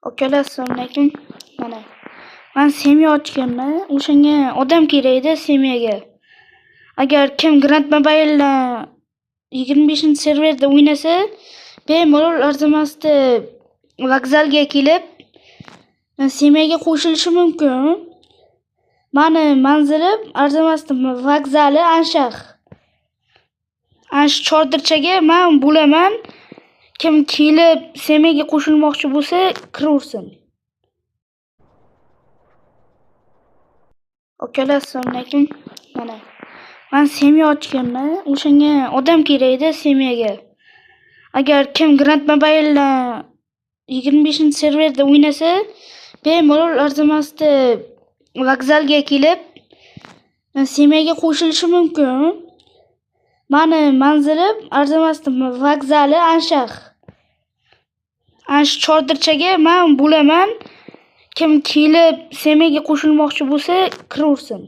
Akalar, assalomu alaykum. Mana men semiya ochganman. O'shanga odam kerak edi semiyaga. Agar kim Grand Mobile'dan 25-serverda o'ynasa, bemalol arzimasdan vokzalga kelib, semiyaga qo'shilishi mumkin. Mani manzilim arzimasdan vokzali Anshah. Chordirchaga men bo'laman. Kim kelib semiyaga qo'shilmoqchi bo'lsa, kiraversin. Akalar, assalomu alaykum. Mana men semiya ochganman. O'shanga odam kerak edi semiyaga. Agar kim Grand Mobile'dan 25-serverda o'ynasa, bemalol arzimasdan vokzalga kelib, semiyaga qo'shilishi mumkin. Mani manzilim arzimasdan vokzali Anshah. Chordirchaga men bo'laman. Kim kelib semiyaga qo'shilmoqchi bo'lsa, kiraversin.